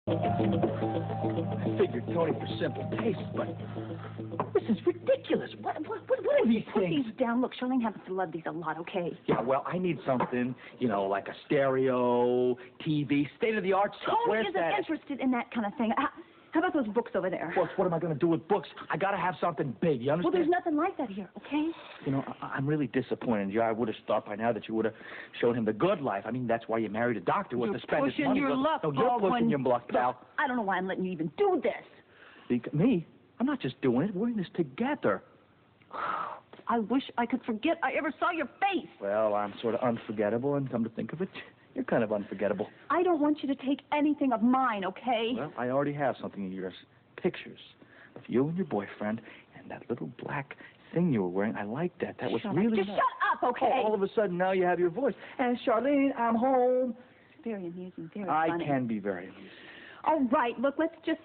I figured Tony for simple taste, but this is ridiculous. What are these Put things? these down. Look, Charlene happens to love these a lot, okay? Yeah, well, I need something, you know, like a stereo, TV, state-of-the-art stuff. Tony Where's isn't that? interested in that kind of thing. How about those books over there? Books? What am I going to do with books? I got to have something big, you understand? Well, there's nothing like that here, okay? You know, I'm really disappointed. Yeah, I would have thought by now that you would have shown him the good life. I mean, that's why you married a doctor, was to spend his pushing money. your luck, No, you're Baldwin. pushing your luck, pal. I don't know why I'm letting you even do this. Me? I'm not just doing it. We're in this together. I wish I could forget I ever saw your face. Well, I'm sort of unforgettable, and come to think of it, you're kind of unforgettable. I don't want you to take anything of mine, okay? Well, I already have something of yours. Pictures of you and your boyfriend and that little black thing you were wearing. I like that. That was really Just nice. shut up, okay? Oh, all of a sudden, now you have your voice. And Charlene, I'm home. Very amusing, very I funny. can be very amusing. All right, look, let's just,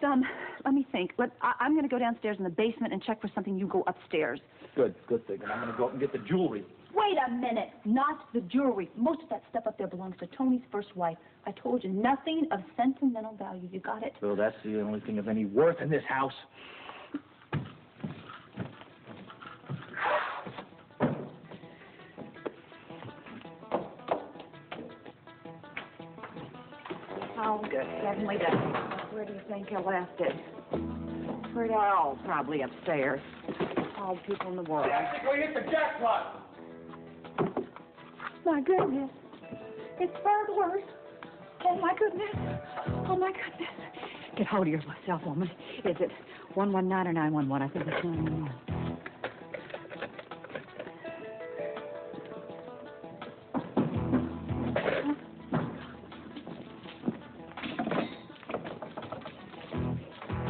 let me think. I'm going to go downstairs in the basement and check for something. You go upstairs. Good thing. And I'm going to go up and get the jewelry. Wait a minute. Not the jewelry. Most of that stuff up there belongs to Tony's first wife. I told you, nothing of sentimental value. You got it? Well, that's the only thing of any worth in this house. Oh, good heavenly day. Where do you think I left it? Where'd Al? Probably upstairs. All the people in the world. We hit the jackpot. My goodness. It's burglars. Oh, my goodness. Oh, my goodness. Get hold of yourself, woman. Is it 119 or 911? I think it's 911.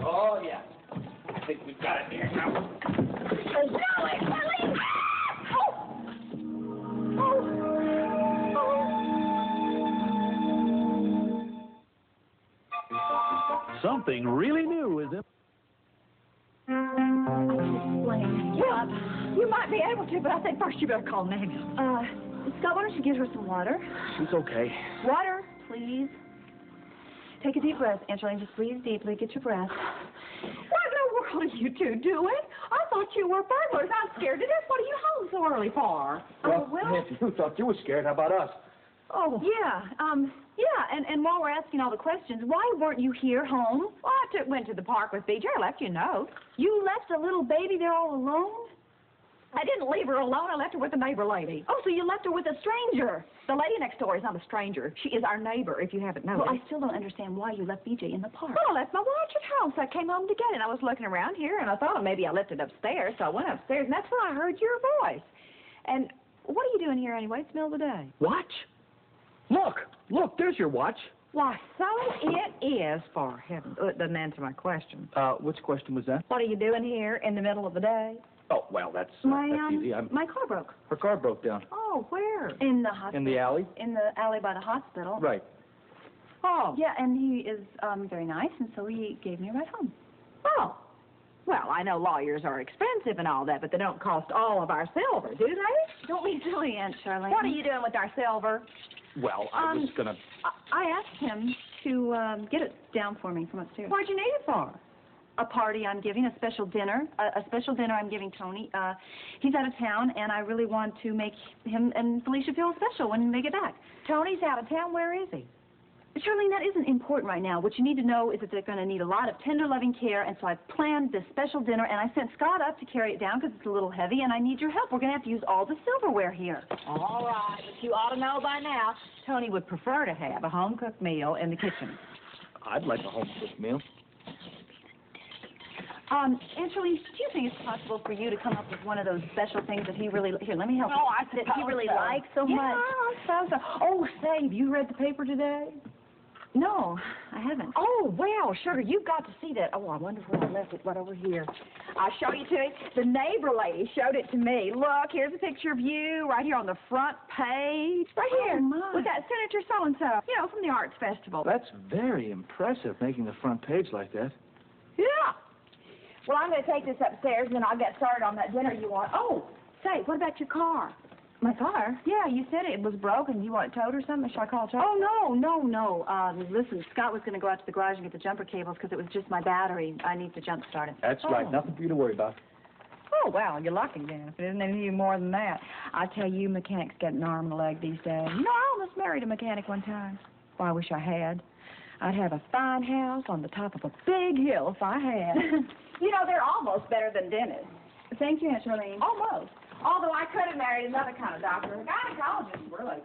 Oh, yeah. I think we've got it here now. Something really new is in. Well, you might be able to, but I think first you better call Nanny. Scott, why don't you get her some water? She's okay. Water, please. Take a deep breath, Angeline. Just breathe deeply. Get your breath. What in the world are you two doing? I thought you were burglars. I'm scared to death. What are you home so early for? If you thought you were scared, how about us? Oh, Yeah, and while we're asking all the questions, why weren't you here home? well, I went to the park with BJ. I left you a note. You left a little baby there all alone? I didn't leave her alone. I left her with the neighbor lady. Oh, so you left her with a stranger. The lady next door is not a stranger. She is our neighbor, if you haven't noticed. Well, I still don't understand why you left BJ in the park. Well, I left my watch at home, so I came home to get it. I was looking around here, and I thought maybe I left it upstairs, so I went upstairs, and that's when I heard your voice. And what are you doing here anyway? It's the middle of the day. Watch? Look, there's your watch. Why, so it is, for heaven. It doesn't answer my question. Which question was that? What are you doing here in the middle of the day? Oh, well, that's My easy. my car broke. Her car broke down. Oh, where? In the hospital. In the alley? In the alley by the hospital. Right. Oh. Yeah, and he is very nice, and so he gave me a ride home. Oh. Well, I know lawyers are expensive and all that, but they don't cost all of our silver, do they? Don't be silly, Aunt Charlene. What are you doing with our silver? Well, I was gonna... I asked him to get it down for me from upstairs. What'd you need it for? A party I'm giving, a special dinner. A special dinner I'm giving Tony. He's out of town, and I really want to make him and Felicia feel special when they get back. Tony's out of town. Where is he? Charlene, that isn't important right now. What you need to know is that they're going to need a lot of tender, loving care, and so I planned this special dinner, and I sent Scott up to carry it down because it's a little heavy, and I need your help. We're going to have to use all the silverware here. All right, but you ought to know by now, Tony would prefer to have a home-cooked meal in the kitchen. I'd like a home-cooked meal. Aunt Charlene, do you think it's possible for you to come up with one of those special things that he really... Here, let me help you. Oh, I That he really so. likes so Yeah, much. I suppose so. Oh, say, have you read the paper today? No, I haven't. Oh, well, sugar, you've got to see that. Oh, I wonder where I left it. Right over here. I'll show you to it. The neighbor lady showed it to me. Look, here's a picture of you right here on the front page. Right here. Oh, my. With that Senator so-and-so, you know, from the Arts Festival. That's very impressive, making the front page like that. Yeah. Well, I'm going to take this upstairs, and then I'll get started on that dinner you want. Oh, say, what about your car? My car? Yeah, you said it was broken. You want it towed or something? Should I call a truck? Oh, no. Listen, Scott was going to go out to the garage and get the jumper cables because it was just my battery. I need to jump start it. That's right. Nothing for you to worry about. Oh, well, you're lucky, then. If it isn't anything more than that. I tell you, mechanics get an arm and a leg these days. You know, I almost married a mechanic one time. Well, I wish I had. I'd have a fine house on the top of a big hill if I had. You know, they're almost better than dentists. Thank you, Aunt Charlene. Almost. Although I could have married another kind of doctor. A gynecologist, really.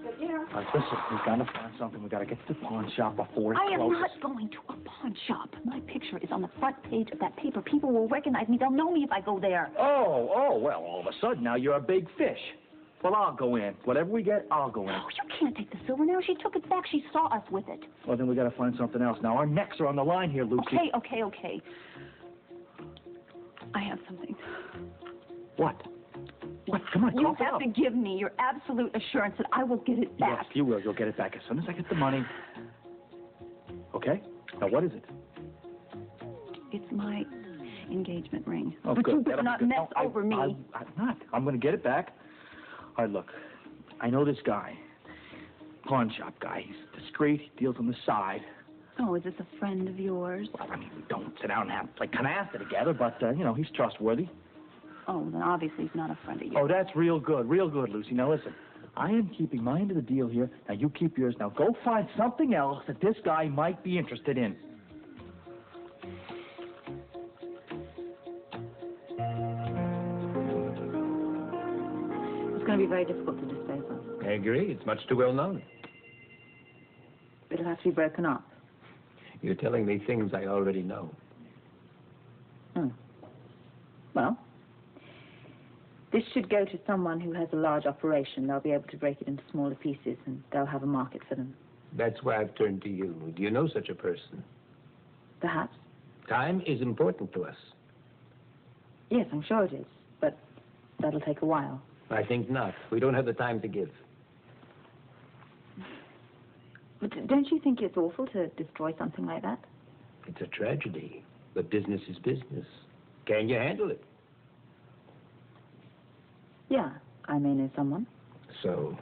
But, you know. All right, listen, we've got to find something. We've got to get to the pawn shop before it I am closes. not going to a pawn shop. My picture is on the front page of that paper. People will recognize me. They'll know me if I go there. Oh, well, all of a sudden, now you're a big fish. Well, I'll go in. Whatever we get, I'll go in. Oh, you can't take the silver now. She took it back. She saw us with it. Well, then we got to find something else. Now, our necks are on the line here, Lucy. Okay. I have something. What? What? Come on, You cough it have up. to give me your absolute assurance that I will get it back. Yes, you will. You'll get it back as soon as I get the money. Okay? Now, what is it? It's my engagement ring. Oh, but good. you better That'll not be good. mess No, over me. I'm not. I'm going to get it back. All right, look. I know this guy. Pawn shop guy. He's discreet. He deals on the side. Oh, is this a friend of yours? Well, I mean, we don't sit down and have, like, canasta together, but, he's trustworthy. Oh, then obviously he's not a friend of yours. Oh, that's real good, Lucy. Now, listen. I am keeping my end of the deal here. Now, you keep yours. Now, go find something else that this guy might be interested in. It's going to be very difficult to dispose of. I agree. It's much too well known. It'll have to be broken up. You're telling me things I already know. Well, this should go to someone who has a large operation. They'll be able to break it into smaller pieces, and they'll have a market for them. That's why I've turned to you. Do you know such a person? Perhaps. Time is important to us. Yes, I'm sure it is. But that'll take a while. I think not. We don't have the time to give. But don't you think it's awful to destroy something like that? It's a tragedy. But business is business. Can you handle it? Yeah, I may know someone. So,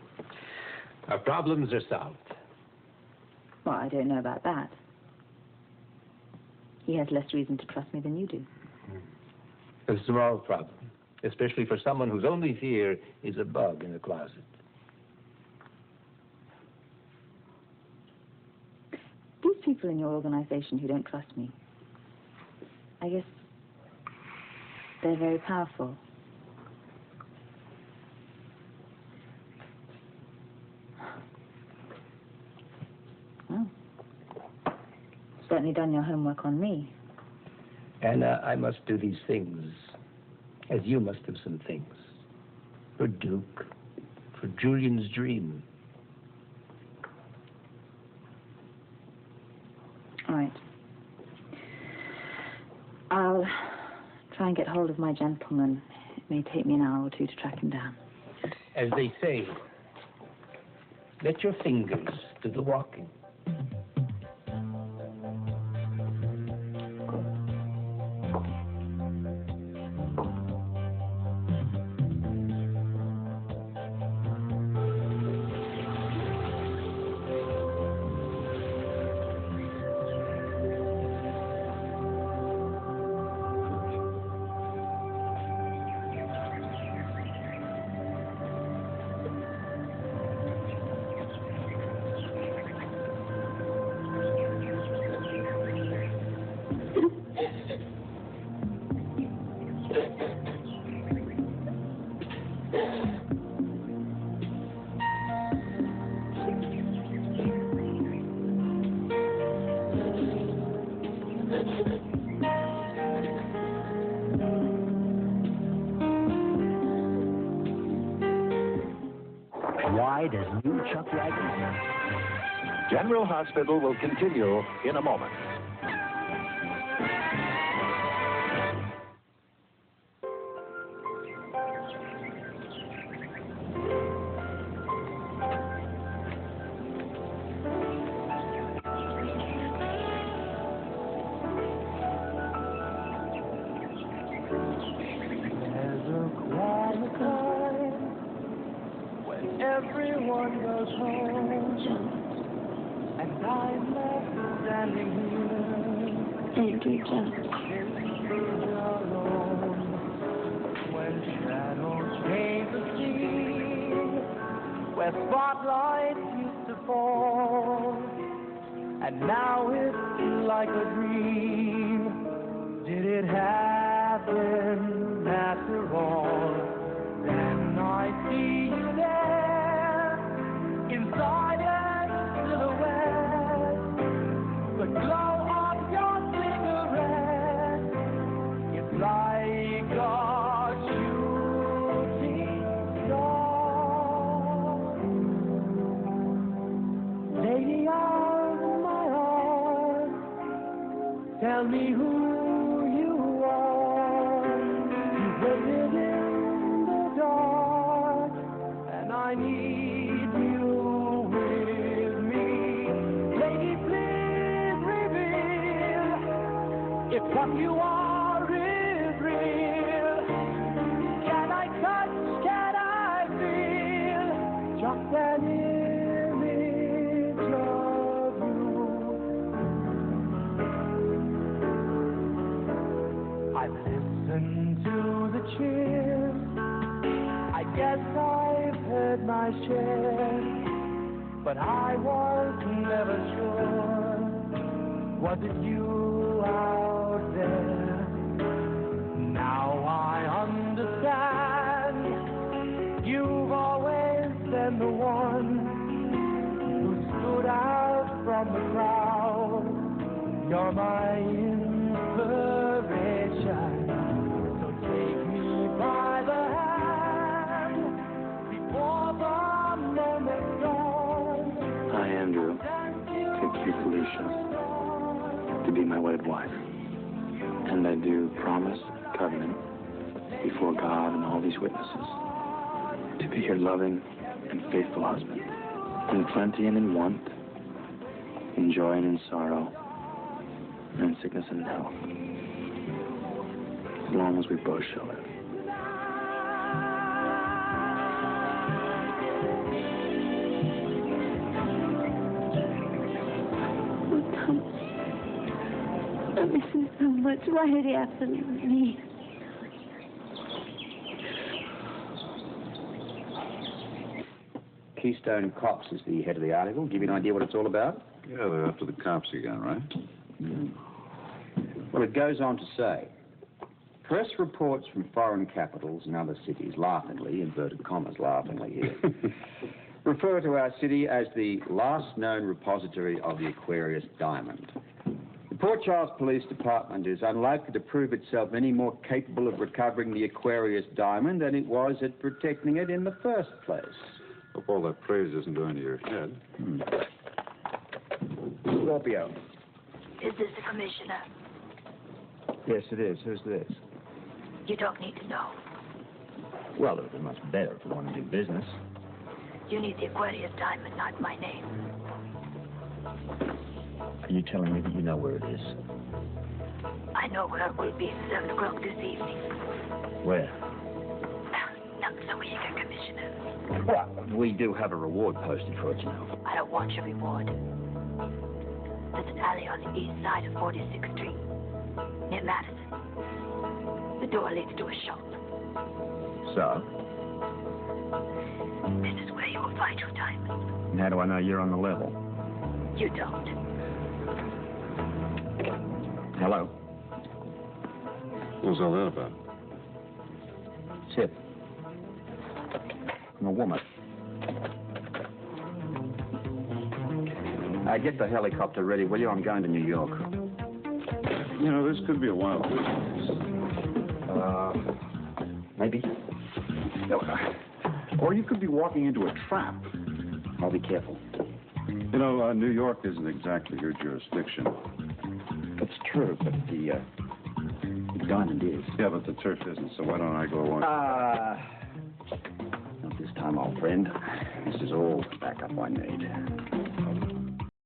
our problems are solved. Well, I don't know about that. He has less reason to trust me than you do. A small problem. Especially for someone whose only fear is a bug in the closet. These people in your organization who don't trust me, I guess they're very powerful. Well, certainly done your homework on me. Anna, I must do these things, as you must do some things. For Duke, for Julian's dream. All right. I'll try and get hold of my gentleman. It may take me an hour or two to track him down. As they say, let your fingers do the walking. Wide as new chuck wagons. General Hospital will continue in a moment. Thank you, John. When shadows paint the scene, where spotlights used to fall, and now it's like a dream. Did it happen after all? Then I see you there, inside a silhouette, the glow of your cigarette. It's like a shooting star. Lady of my heart, tell me who you are. You waited in the dark, and I need you with me. Lady, please reveal if what you are is real. Can I touch, can I feel just an image of you? I've listened to the cheers, I guess I've heard my share, but I was never sure. Was it you out there? Now I understand. You've always been the one who stood out from the crowd. You're my inspiration. So take me by the hand before the moment's gone. I, Andrew, take you, Felicia, to be my wedded wife. And I do promise, covenant, before God and all these witnesses, to be your loving and faithful husband, in plenty and in want, in joy and in sorrow, and in sickness and in health, as long as we both shall live. Oh, Thomas, I miss you so much. Why did he have to leave me? Keystone Cops is the head of the article. Give you an idea what it's all about? Yeah, they're after the cops again, right? Well, it goes on to say, press reports from foreign capitals and other cities, laughingly, inverted commas, laughingly here, refer to our city as the last known repository of the Aquarius diamond. The Port Charles Police Department is unlikely to prove itself any more capable of recovering the Aquarius diamond than it was at protecting it in the first place. Hope all that praise isn't going to your head. Scorpio. Is this the commissioner? Yes, it is. Who's this? You don't need to know. Well, it would be much better if we want to do business. You need the Aquarius diamond, not my name. Are you telling me that you know where it is? I know where it will be at 7 o'clock this evening. Where? Not so eager, Commissioner. Well, we do have a reward posted for it, you know. I don't want your reward. There's an alley on the east side of 46th Street, near Madison. The door leads to a shop. So? This is where you will find your diamond. And how do I know you're on the level? You don't. Hello? What was all that about? Tip. I'm a woman. Get the helicopter ready, will you? I'm going to New York. You know, this could be a wild business. Maybe. No, or you could be walking into a trap. I'll be careful. You know, New York isn't exactly your jurisdiction. That's true, but the diamond is. Yeah, but the turf isn't, so why don't I go along? Not this time, old friend. This is all the backup I need.